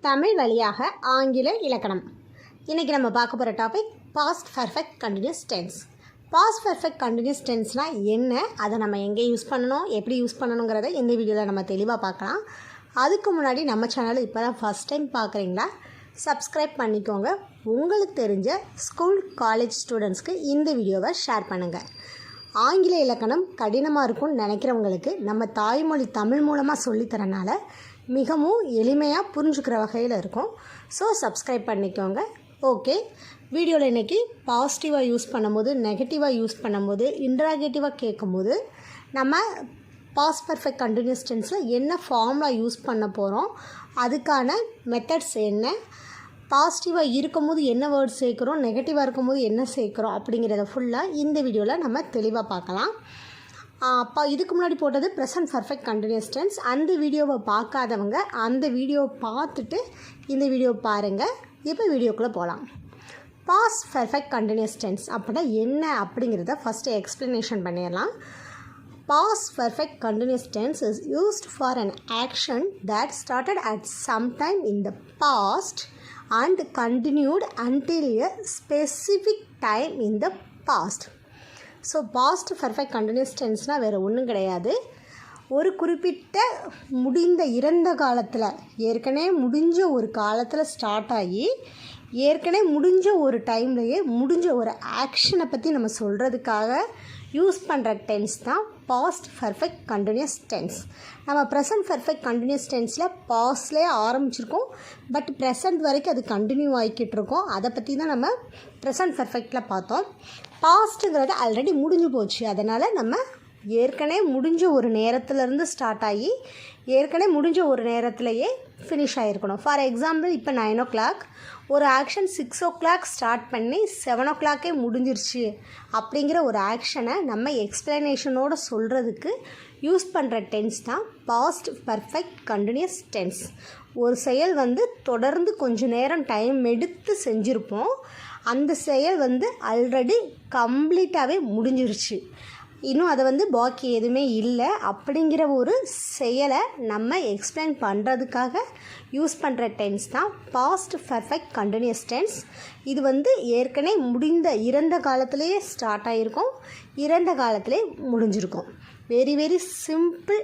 தமிழ் வழியாக ஆங்கில இலக்கணம். இன்றைக்கி நம்ம பார்க்க போகிற topic past perfect continuous tense. Past perfect continuous டென்ஸ்னால் என்ன, அதை நம்ம எங்கே யூஸ் பண்ணணும், எப்படி யூஸ் பண்ணணுங்கிறத இந்த வீடியோவில் நம்ம தெளிவாக பார்க்கலாம். அதுக்கு முன்னாடி நம்ம சேனல் இப்போ தான் ஃபஸ்ட் டைம் பார்க்குறீங்களா, சப்ஸ்கிரைப் பண்ணிக்கோங்க. உங்களுக்கு தெரிஞ்ச ஸ்கூல் காலேஜ் ஸ்டூடெண்ட்ஸ்க்கு இந்த வீடியோவை ஷேர் பண்ணுங்கள். ஆங்கில இலக்கணம் கடினமாக இருக்கும்னு நினைக்கிறவங்களுக்கு நம்ம தாய்மொழி தமிழ் மூலமாக சொல்லித்தரனால மிகவும் எளிமையாக புரிஞ்சுக்கிற வகையில் இருக்கும். ஸோ சப்ஸ்கிரைப் பண்ணிக்கோங்க. ஓகே, வீடியோவில் இன்றைக்கி பாசிட்டிவாக யூஸ் பண்ணும்போது, நெகட்டிவாக யூஸ் பண்ணும்போது, இன்ட்ராகேட்டிவாக கேட்கும்போது நம்ம பாஸ்ட் பர்ஃபெக்ட் கண்டினியூஸ் டென்ஸில் என்ன ஃபார்முலா யூஸ் பண்ண போகிறோம், அதுக்கான மெத்தட்ஸ் என்ன, பாசிட்டிவாக இருக்கும்போது என்ன வேர்ட் சேர்க்குறோம், நெகட்டிவாக இருக்கும்போது என்ன சேர்க்குறோம் அப்படிங்கிறத ஃபுல்லாக இந்த வீடியோவில் நம்ம தெளிவாக பார்க்கலாம். இதுக்கு முன்னாடி போட்டது ப்ரெசன்ட் பர்ஃபெக்ட் கண்டினியூஸ் டென்ஸ். அந்த வீடியோவை பார்க்காதவங்க அந்த வீடியோவை பார்த்துட்டு இந்த வீடியோவை பாருங்கள். இப்போ வீடியோக்குள்ளே போகலாம். பாஸ்ட் பர்ஃபெக்ட் கண்டினியூஸ் டென்ஸ் அப்படின்னா என்ன அப்படிங்கிறத ஃபஸ்ட்டு எக்ஸ்ப்ளனேஷன் பண்ணிடலாம். Past perfect continuous tense is used for an action that started at some time in the past and continued until a specific time in the past. So past perfect continuous டென்ஸ்னால் வேறு ஒன்றும் கிடையாது. ஒரு குறிப்பிட்ட இறந்த காலத்தில், ஏற்கனவே முடிஞ்ச ஒரு காலத்தில் ஸ்டார்ட் ஆகி ஏற்கனவே முடிஞ்ச ஒரு டைம்லையே முடிஞ்ச ஒரு ஆக்ஷனை பற்றி நம்ம சொல்கிறதுக்காக யூஸ் பண்ணுற டென்ஸ் தான் பாஸ்ட் பர்ஃபெக்ட் கண்டினியூஸ் டென்ஸ். நம்ம ப்ரெசன்ட் பர்ஃபெக்ட் கண்டினியூஸ் டென்ஸில் பாஸ்ட்லேயே ஆரம்பிச்சிருக்கோம், பட் ப்ரெசன்ட் வரைக்கும் அது கண்டினியூ ஆகிக்கிட்டு இருக்கோம். அதை பற்றி தான் நம்ம ப்ரெசன்ட் பர்ஃபெக்டில் பார்த்தோம். பாஸ்ட்டுங்கிறது ஆல்ரெடி முடிஞ்சு போச்சு, அதனால் நம்ம ஏற்கனவே முடிஞ்ச ஒரு நேரத்துலேருந்து ஸ்டார்ட் ஆகி ஏற்கனவே முடிஞ்ச ஒரு நேரத்துலையே ஃபினிஷ் ஆகிருக்கணும். ஃபார் எக்ஸாம்பிள், இப்போ 9 o'clock ஒரு ஆக்ஷன் 6 o'clock ஸ்டார்ட் பண்ணி 7 o'clock முடிஞ்சிருச்சு அப்படிங்கிற ஒரு ஆக்ஷனை நம்ம எக்ஸ்ப்ளனேஷனோடு சொல்கிறதுக்கு யூஸ் பண்ணுற டென்ஸ் தான் பாஸ்ட் பர்ஃபெக்ட் கண்டினியூஸ் டென்ஸ். ஒரு செயல் தொடர்ந்து கொஞ்சம் நேரம் டைம் எடுத்து செஞ்சுருப்போம், அந்த செயல் ஆல்ரெடி கம்ப்ளீட்டாகவே முடிஞ்சிருச்சு, இன்னும் அதை பாக்கி எதுவுமே இல்லை அப்படிங்கிற ஒரு செயலை நம்ம எக்ஸ்பிளைன் பண்ணுறதுக்காக யூஸ் பண்ணுற டென்ஸ் தான் பாஸ்ட் பர்ஃபெக்ட் கண்டினியூஸ் டென்ஸ். இது ஏற்கனவே இறந்த காலத்திலேயே ஸ்டார்ட் ஆகிருக்கும், இறந்த காலத்திலே முடிஞ்சிருக்கும். Very very simple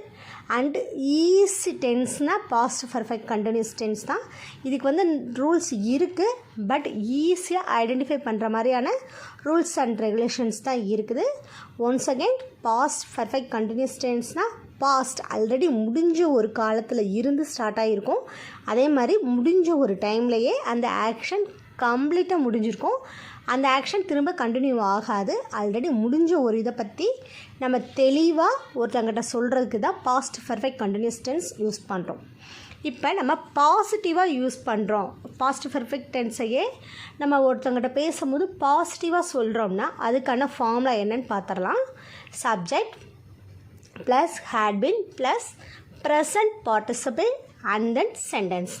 and easy டென்ஸ்னால் பாஸ்ட் பர்ஃபெக்ட் கண்டினியூஸ் டென்ஸ் தான். இதுக்கு ரூல்ஸ் இருக்குது, பட் ஈஸியாக ஐடென்டிஃபை பண்ணுற மாதிரியான ரூல்ஸ் அண்ட் ரெகுலேஷன்ஸ் தான் இருக்குது. Once again, past perfect continuous டென்ஸ்னால் பாஸ்ட் ஆல்ரெடி முடிஞ்ச ஒரு காலத்தில் இருந்து ஸ்டார்ட் ஆகிருக்கும், அதே மாதிரி முடிஞ்ச ஒரு டைம்லையே அந்த ஆக்ஷன் கம்ப்ளீட்டாக முடிஞ்சிருக்கும். அந்த ஆக்ஷன் திரும்ப கண்டினியூ ஆகாது. ஆல்ரெடி முடிஞ்ச ஒரு இதை பற்றி நம்ம தெளிவாக ஒருத்தங்கிட்ட சொல்கிறதுக்கு தான் past perfect continuous tense use பண்ணுறோம். இப்போ நம்ம பாசிட்டிவாக யூஸ் பண்ணுறோம், பாஸ்ட் பர்ஃபெக்ட் டென்ஸையே நம்ம ஒருத்தங்கிட்ட பேசும்போது பாசிட்டிவாக சொல்கிறோம்னா அதுக்கான ஃபார்முலா என்னன்னு பார்த்துடலாம். Subject plus had been plus present participle and then sentence.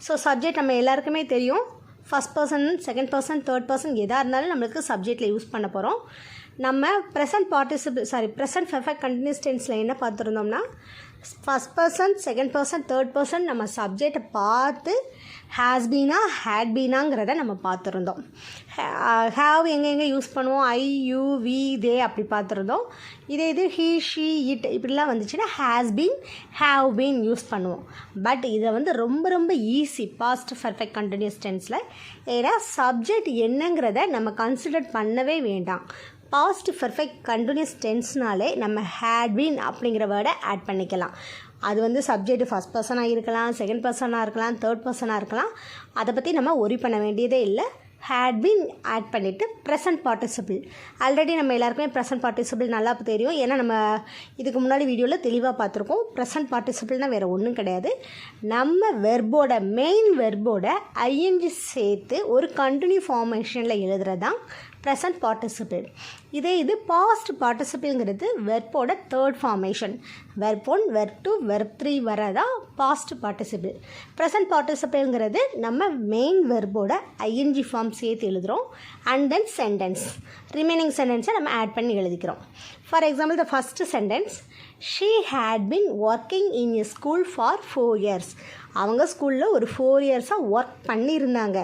So subject நம்ம எல்லாருக்குமே தெரியும், first person, second person, third person எதாக இருந்தாலும் நம்மளுக்கு சப்ஜெக்டில் யூஸ் பண்ண போகிறோம். நம்ம ப்ரெசன்ட் பர்ஃபெக்ட் கண்டினியூஸ் டென்ஸில் என்ன பார்த்துருந்தோம்னா, first person, second person, third person நம்ம சப்ஜெக்டை பார்த்து ஹேஸ் பீனா ஹேட் பீனாங்கிறத நம்ம பார்த்துருந்தோம். ஹேவ் எங்கெங்கே யூஸ் பண்ணுவோம், ஐ, யூ, வி, தே அப்படி பார்த்துருந்தோம். இது ஹீ, ஷீ, இட் இப்படிலாம் வந்துச்சுன்னா has been, have been use பண்ணுவோம். பட் இதை ரொம்ப ரொம்ப ஈஸி பாஸ்ட் பர்ஃபெக்ட் கண்டினியூஸ் டென்ஸில். ஏன்னா சப்ஜெக்ட் என்னங்கிறத நம்ம கன்சிடர் பண்ணவே வேண்டாம். பாஸ்ட் பர்ஃபெக்ட் கண்டினியூஸ் டென்ஸ்னாலே நம்ம ஹேட் பீன் அப்படிங்கிற வேர்டை ஆட் பண்ணிக்கலாம். அது சப்ஜெக்ட் ஃபஸ்ட் பர்சனாக இருக்கலாம், செகண்ட் பர்சனாக இருக்கலாம், தேர்ட் பர்சனாக இருக்கலாம். அதை பற்றி நம்ம ஒரி பண்ண வேண்டியதே இல்லை. had been ஆட் பண்ணிவிட்டு ப்ரெசன்ட் பார்ட்டிசிபிள், ஆல்ரெடி நம்ம எல்லாருக்குமே ப்ரெசன்ட் பார்ட்டிசிபிள் நல்லா தெரியும், ஏன்னா நம்ம இதுக்கு முன்னாடி வீடியோவில் தெளிவாக பார்த்துருக்கோம். ப்ரெசன்ட் பார்ட்டிசிபிள்னால் வேறு ஒன்றும் கிடையாது, நம்ம வெர்போட மெயின் வெர்போட ஐஎன்ஜி சேர்த்து ஒரு கண்டினியூ ஃபார்மேஷனில் எழுதுறது தான் ப்ரெசன்ட் பார்ட்டிசிபிள். இது பாஸ்ட் பார்ட்டிசிபிள்ங்கிறது வெர்போட third formation. Verb 1, verb 2, verb 3 வரதான் பாஸ்ட் பார்ட்டிசிபிள். ப்ரெசன்ட் பார்ட்டிசிபிள்ங்கிறது நம்ம மெயின் வெர்போட ஐஎன்ஜி ஃபார்ம் சேர்த்து எழுதுகிறோம். அண்ட் தென் சென்டென்ஸ், ரிமைனிங் சென்டென்ஸை நம்ம ஆட் பண்ணி எழுதிக்கிறோம். For example, the first sentence, she had been working in a school for 4 years. அவங்க ஸ்கூலில் ஒரு 4 இயர்ஸாக ஒர்க் பண்ணியிருந்தாங்க.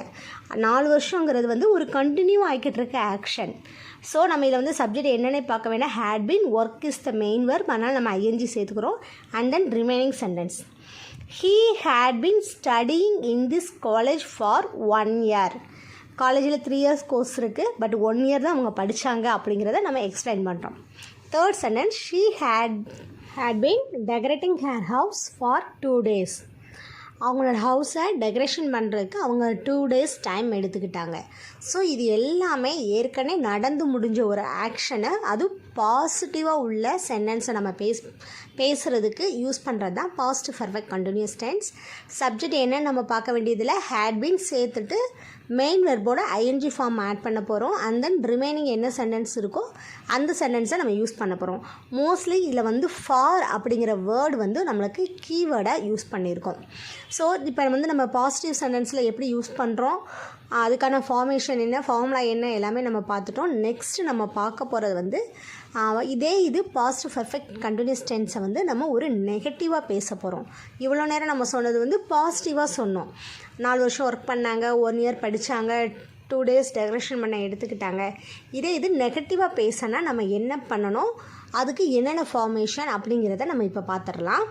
4 வருஷங்கிறது வந்து ஒரு கண்டினியூ ஆகிக்கிட்டு இருக்க ஆக்ஷன். ஸோ நம்ம இதில் வந்து சப்ஜெக்ட் என்னென்னு பார்க்க வேண்டாம். Had been, work is the main verb, அதனால் நம்ம ஐஎன்ஜி சேர்த்துக்கிறோம். And then remaining sentence, he had been studying in this college for 1 year. காலேஜில் 3 years கோர்ஸ் இருக்குது, பட் 1 year தான் அவங்க படித்தாங்க அப்படிங்கிறத நம்ம எக்ஸ்பிளைன் பண்ணுறோம். Third sentence, she had been decorating her house for 2 days. அவங்களோட ஹவுஸை டெக்கரேஷன் பண்ணுறதுக்கு அவங்க 2 days டைம் எடுத்துக்கிட்டாங்க. ஸோ இது எல்லாமே ஏற்கனவே நடந்து முடிஞ்ச ஒரு ஆக்ஷனை, அது பாசிட்டிவாக உள்ள சென்டென்ஸை நம்ம பேசுகிறதுக்கு யூஸ் பண்ணுறது தான் past perfect continuous tense. Subject என்னன்னு நம்ம பார்க்க வேண்டியதில் ஹேட் பீன் சேர்த்துட்டு மெயின் வெர்போட ஐஎன்ஜி ஃபார்ம் ஆட் பண்ண போகிறோம். அண்ட் தென் ரிமைனிங் என்ன சென்டென்ஸ் இருக்கோ அந்த சென்டென்ஸை நம்ம யூஸ் பண்ண போகிறோம். மோஸ்ட்லி இதில் வந்து ஃபார் அப்படிங்கிற வேர்டு வந்து நம்மளுக்கு கீவேர்டாக யூஸ் பண்ணியிருக்கோம். ஸோ இப்போ வந்து நம்ம பாசிட்டிவ் சென்டென்ஸில் எப்படி யூஸ் பண்ணுறோம், அதுக்கான ஃபார்மேஷன் என்ன, ஃபார்முலா என்ன, எல்லாமே நம்ம பார்த்துட்டோம். நெக்ஸ்ட்டு நம்ம பார்க்க போகிறது வந்து இது பாஸ்ட் பர்ஃபெக்ட் கண்டினியூஸ் டென்ஸை வந்து நம்ம ஒரு நெகட்டிவாக பேச போகிறோம். இவ்வளோ நேரம் நம்ம சொன்னது வந்து பாசிட்டிவாக சொன்னோம். 4 வருஷம் ஒர்க் பண்ணாங்க, 1 year படித்தாங்க, 2 days டெக்கரேஷன் பண்ண எடுத்துக்கிட்டாங்க. இது நெகட்டிவாக பேசினா நம்ம என்ன பண்ணணும், அதுக்கு என்னென்ன ஃபார்மேஷன் அப்படிங்கிறத நம்ம இப்போ பார்த்துடலாம்.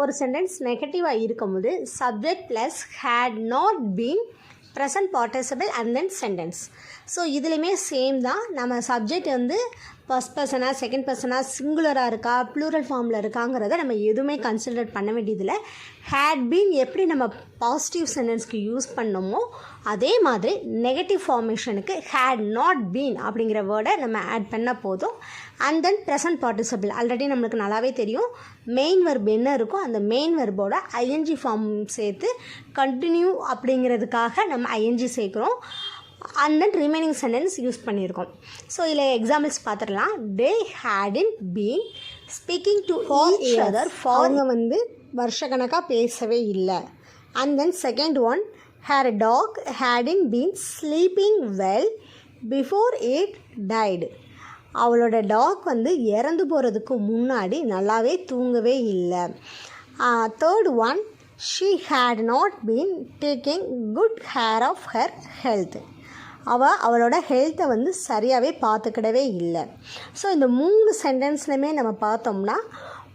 ஒரு சென்டென்ஸ் நெகட்டிவாக இருக்கும்போது subject plus had not been, present participle and then sentence. So இதுலேயுமே சேம் தான். நம்ம சப்ஜெக்ட் வந்து ஃபஸ்ட் பர்சனாக, செகண்ட் பர்சனாக, சிங்குலராக இருக்கா, ப்ளூரல் ஃபார்மில் இருக்காங்கிறத நம்ம எதுவுமே கன்சிடர் பண்ண வேண்டியதில்லை. ஹேட் பீன் எப்படி நம்ம பாசிட்டிவ் சென்டென்ஸ்க்கு யூஸ் பண்ணோமோ அதே மாதிரி நெகட்டிவ் ஃபார்மேஷனுக்கு ஹேட் நாட் பீன் அப்படிங்கிற வேர்டை நம்ம ஆட் பண்ண போதும். And then present participle already நம்மளுக்கு நல்லாவே தெரியும். மெயின் வெர்ப் என்ன இருக்கோ அந்த மெயின் வெர்போட ஐஎன்ஜி ஃபார்ம் சேர்த்து கண்டினியூ அப்படிங்கிறதுக்காக நம்ம ஐஎன்ஜி சேர்க்குறோம். And then remaining sentence use பண்ணியிருக்கோம். ஸோ இதில் எக்ஸாம்பிள்ஸ் பார்த்துடலாம். They hadn't been speaking to each other for, அவங்க வந்து வருஷக்கணக்காக பேசவே இல்லை. And then second one, her dog hadn't been sleeping well before it died. அவளோட டாக் வந்து இறந்து போகிறதுக்கு முன்னாடி நல்லாவே தூங்கவே இல்லை. Third one, she had not been taking good care of her health. அவளோட ஹெல்த்தை வந்து சரியாகவே பார்த்துக்கிடவே இல்லை. ஸோ இந்த 3 சென்டென்ஸ்லையுமே நம்ம பார்த்தோம்னா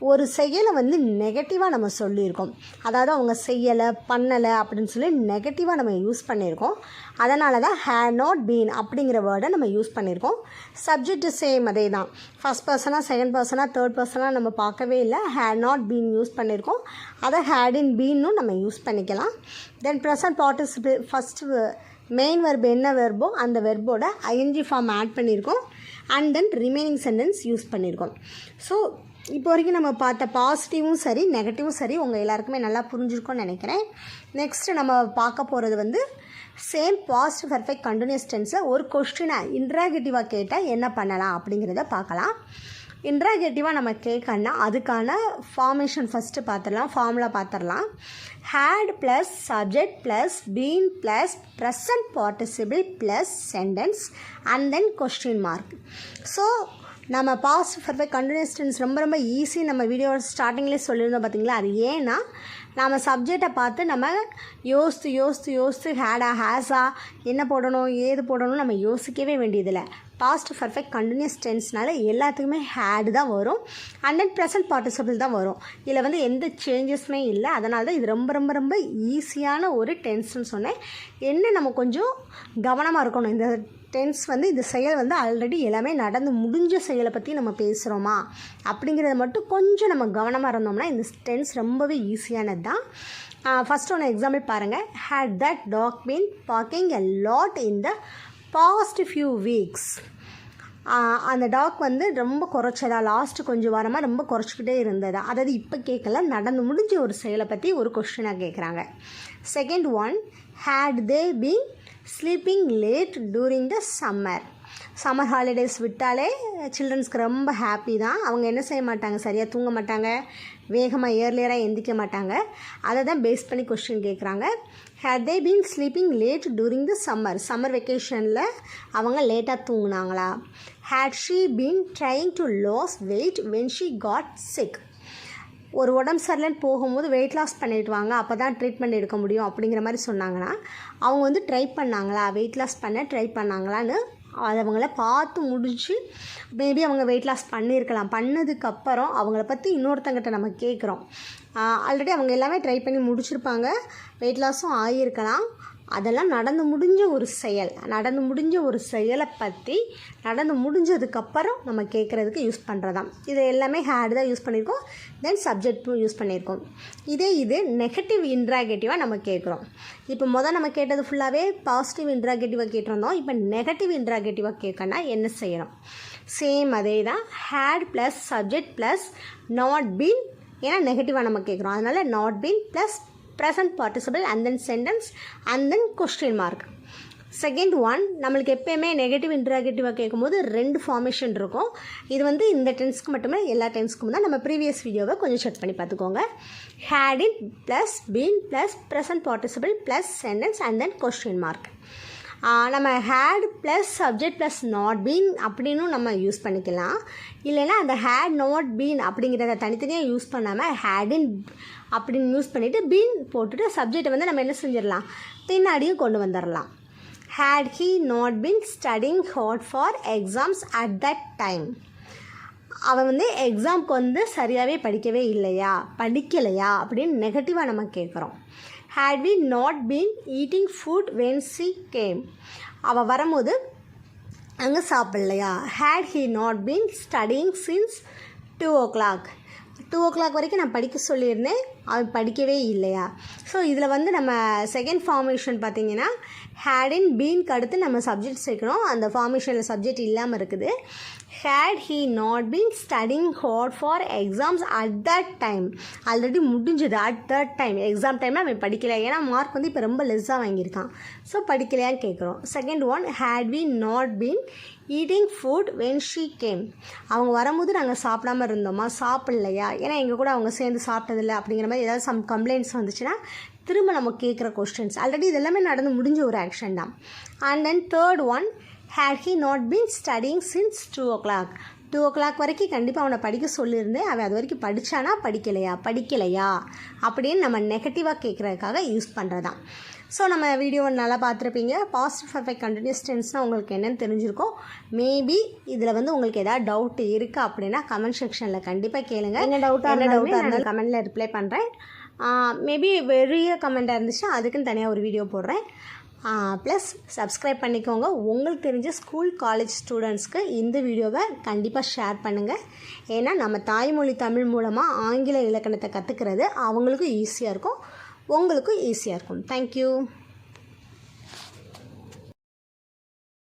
ஒரு செயலை வந்து நெகட்டிவாக நம்ம சொல்லியிருக்கோம். அதாவது அவங்க செய்யலை, பண்ணலை அப்படின்னு சொல்லி நெகட்டிவாக நம்ம யூஸ் பண்ணியிருக்கோம். அதனால தான் ஹேட் நாட் பீன் அப்படிங்கிற வேர்டை நம்ம யூஸ் பண்ணியிருக்கோம். சப்ஜெக்ட் சேம் அதே தான். ஃபஸ்ட் பர்சனாக, செகண்ட் பர்சனாக, தேர்ட் பர்சனாக நம்ம பார்க்கவே இல்லை. ஹேட் நாட் பீன் யூஸ் பண்ணியிருக்கோம். அதை ஹேட் இன் பீன்னும் நம்ம யூஸ் பண்ணிக்கலாம். தென் present participle, first main verb என்ன வெர்போ அந்த வெர்போட ஐஎன்ஜி ஃபார்ம் ஆட் பண்ணியிருக்கோம். And then remaining sentence use பண்ணியிருக்கோம். ஸோ இப்போ வரைக்கும் நம்ம பார்த்த பாசிட்டிவும் சரி நெகட்டிவும் சரி உங்கள் எல்லாருக்குமே நல்லா புரிஞ்சிருக்கும்னு நினைக்கிறேன். நெக்ஸ்ட்டு நம்ம பார்க்க போகிறது வந்து சேம் பாஸ்ட் பர்ஃபெக்ட் கண்டினியூஸ் டென்ஸில் ஒரு கொஸ்டினை இன்ட்ராகேட்டிவாக கேட்டால் என்ன பண்ணலாம் அப்படிங்கிறத பார்க்கலாம். இன்ட்ராகேட்டிவாக நம்ம கேட்கணுன்னா அதுக்கான ஃபார்மேஷன் ஃபஸ்ட்டு பார்த்துடலாம், ஃபார்முலா பார்த்துடலாம். Had plus subject plus been plus present participle plus sentence and then question mark. So நம்ம பாஸ்ட் பர்ஃபெக்ட் கண்டினியூஸ் டென்ஸ் ரொம்ப ஈஸி. நம்ம வீடியோ ஸ்டார்டிங்லேயே சொல்லியிருந்தோம் பார்த்தீங்களா. அது ஏன்னா நம்ம சப்ஜெக்டை பார்த்து நம்ம யோசித்து ஹேடா ஹேஸா என்ன போடணும் ஏது போடணும் நம்ம யோசிக்கவே வேண்டியதில்லை. பாஸ்ட் பர்ஃபெக்ட் கண்டினியூஸ் டென்ஸ்னால எல்லாத்துக்குமே ஹேடு தான் வரும். அண்ட் தென் ப்ரெசன்ட் பார்ட்டிசிபிள் தான் வரும். இதில் வந்து எந்த சேஞ்சஸுமே இல்லை. அதனால தான் இது ரொம்ப ஈஸியான ஒரு டென்ஸ்னு சொன்னேன். என்ன நம்ம கொஞ்சம் கவனமாக இருக்கணும். இந்த டென்ஸ் வந்து இந்த செயல் வந்து ஆல்ரெடி எல்லாமே நடந்து முடிஞ்ச செயலை பற்றி நம்ம பேசுகிறோமா அப்படிங்கிறத மட்டும் கொஞ்சம் நம்ம கவனமாக இருந்தோம்னா இந்த டென்ஸ் ரொம்பவே ஈஸியானது தான். ஃபஸ்ட் ஒன்று எக்ஸாம்பிள் பாருங்கள். Had that dog been barking a lot in the past few weeks. அந்த டாக் வந்து ரொம்ப குறைச்சதா, லாஸ்ட்டு கொஞ்சம் வாரமாக ரொம்ப குறைச்சிக்கிட்டே இருந்ததா. அதாவது இப்போ கேட்கல, நடந்து முடிஞ்ச ஒரு செயலை பற்றி ஒரு கொஸ்டினாக கேட்குறாங்க. Second one, had they been sleeping late during the summer holidays விட்டாலே சில்ட்ரன்ஸ்க்கு ரொம்ப ஹாப்பி தான். அவங்க என்ன செய்ய மாட்டாங்க, சரியாக தூங்க மாட்டாங்க, வேகமாக ஏர்லியராக எந்திக்க மாட்டாங்க. அதை தான் பேஸ் பண்ணி கொஸ்டின் கேட்குறாங்க. Had they been sleeping late during the summer வெக்கேஷனில் அவங்க லேட்டாக தூங்கினாங்களா. Had she been trying to lose weight when she got sick. ஒரு உடம்பு சரியில்லைன்னு போகும்போது வெயிட் லாஸ் பண்ணிட்டு வாங்க, அப்போ தான் ட்ரீட்மெண்ட் எடுக்க முடியும் அப்படிங்கிற மாதிரி சொன்னாங்கன்னா, அவங்க வந்து ட்ரை பண்ணாங்களா, வெயிட் லாஸ் பண்ண ட்ரை பண்ணாங்களான்னு அது அவங்கள பார்த்து முடிச்சு மேபி அவங்க வெயிட் லாஸ் பண்ணியிருக்கலாம். பண்ணதுக்கப்புறம் அவங்கள பற்றி இன்னொருத்தங்கிட்ட நம்ம கேட்குறோம். ஆல்ரெடி அவங்க எல்லாமே ட்ரை பண்ணி முடிச்சிருப்பாங்க, வெயிட் லாஸும் ஆகியிருக்கலாம். அதெல்லாம் நடந்து முடிஞ்ச ஒரு செயலை பற்றி நடந்து முடிஞ்சதுக்கப்புறம் நம்ம கேட்குறதுக்கு யூஸ் பண்ணுறதாம். இது எல்லாமே ஹேட் தான் யூஸ் பண்ணியிருக்கோம், தென் சப்ஜெக்டும் யூஸ் பண்ணியிருக்கோம். இது நெகட்டிவ் இன்ட்ராகேட்டிவாக நம்ம கேட்குறோம். இப்போ நம்ம கேட்டது ஃபுல்லாகவே பாசிட்டிவ் இன்ட்ராகேட்டிவாக கேட்டிருந்தோம். இப்போ நெகட்டிவ் இன்ட்ராகேட்டிவாக கேட்கணும்னா என்ன செய்யணும்? சேம் அதே தான், had plus subject plus not been. ஏன்னா நெகட்டிவாக நம்ம கேட்குறோம், அதனால் not been plus present participle and then sentence and then question mark. Second one, நம்மளுக்கு எப்போயுமே நெகட்டிவ் இன்ட்ராகேட்டிவாக கேட்கும்போது 2 ஃபார்மேஷன் இருக்கும். இது வந்து இந்த டென்ஸ்க்கு மட்டுமே, எல்லா டென்ஸ்க்கும் தான். நம்ம ப்ரீவியஸ் வீடியோவை கொஞ்சம் செக் பண்ணி பார்த்துக்கோங்க. Had it plus been plus present participle plus sentence and then question mark. நம்ம had plus subject plus not been அப்படின்னு நம்ம யூஸ் பண்ணிக்கலாம். இல்லைன்னா அந்த ஹேட் நாட் பீன் அப்படிங்கிறத தனித்தனியாக யூஸ் பண்ணாமல் ஹேடின் அப்படின்னு யூஸ் பண்ணிவிட்டு பீன் போட்டுட்டு சப்ஜெக்டை வந்து நம்ம என்ன செஞ்சிடலாம், பின்னாடியும் கொண்டு வந்துடலாம். Had he not been studying hard for exams at that time. அவன் வந்து எக்ஸாம்க்கு வந்து சரியாகவே படிக்கலையா அப்படின்னு நெகட்டிவாக நம்ம கேட்குறோம். had we not been eating food when she came. அவள் வரும்போது அங்கே சாப்பிட்லையா. had he not been studying since 2 o'clock. 2 o'clock வரைக்கும் நான் படிக்க சொல்லியிருந்தேன், அவன் படிக்கவே இல்லையா. ஸோ இதில் வந்து நம்ம செகண்ட் ஃபார்மேஷன் பார்த்திங்கன்னா had in beenக்கு அடுத்து நம்ம சப்ஜெக்ட் சேர்க்கணும். அந்த ஃபார்மேஷனில் சப்ஜெக்ட் இல்லாமல் இருக்குது. had he not been studying hard for exams at that time. Already முடிஞ்சது. at that time எக்ஸாம் டைமில் அவன் படிக்கலை, ஏன்னா மார்க் வந்து இப்போ ரொம்ப லெஸ்ஸாக வாங்கியிருக்கான். ஸோ படிக்கலையான்னு கேட்குறோம். Second one, had we not been eating food when she came. அவங்க வரும்போது நாங்கள் சாப்பிடாமல் இருந்தோமா, சாப்பிட்லையா, ஏன்னா எங்கள் கூட அவங்க சேர்ந்து சாப்பிட்டதில்லை அப்படிங்கிற மாதிரி ஏதாவது சம் கம்ப்ளைண்ட்ஸ் வந்துச்சுன்னா திரும்ப நம்ம கேட்குற கொஸ்டின்ஸ். ஆல்ரெடி இது எல்லாமே நடந்து முடிஞ்ச ஒரு ஆக்ஷன் தான். And then third one, had he not been studying since 2 o'clock. 2 o'clock வரைக்கும் கண்டிப்பாக அவனை படிக்க சொல்லியிருந்தேன், அவன் அது வரைக்கும் படித்தானா படிக்கலையா அப்படின்னு நம்ம நெகட்டிவாக கேட்குறதுக்காக யூஸ் பண்ணுறதான். ஸோ நம்ம வீடியோவை நல்லா பார்த்துருப்பீங்க. பாசிட்டிவ் பர்ஃபெக்ட் கண்டினியூஸ் டென்ஸ்னால் உங்களுக்கு என்னென்னு தெரிஞ்சிருக்கும். மேபி இதில் வந்து உங்களுக்கு ஏதாவது டவுட் இருக்குது அப்படின்னா கமெண்ட் செக்ஷனில் கண்டிப்பாக கேளுங்க. என்ன டவுட்டாக இருந்தாலும் கமெண்ட்டில் ரிப்ளை பண்ணுறேன். மேபி பெரிய கமெண்ட்டாக இருந்துச்சுன்னா அதுக்குன்னு தனியாக ஒரு வீடியோ போடுறேன். ப்ளஸ் சப்ஸ்கிரைப் பண்ணிக்கோங்க. உங்களுக்கு தெரிஞ்ச ஸ்கூல் காலேஜ் ஸ்டூடெண்ட்ஸ்க்கு இந்த வீடியோவை கண்டிப்பாக ஷேர் பண்ணுங்கள். ஏன்னா நம்ம தாய்மொழி தமிழ் மூலமாக ஆங்கில இலக்கணத்தை கற்றுக்கிறது அவங்களுக்கும் ஈஸியாக இருக்கும், உங்களுக்கும் ஈஸியாக இருக்கும். தேங்க்யூ.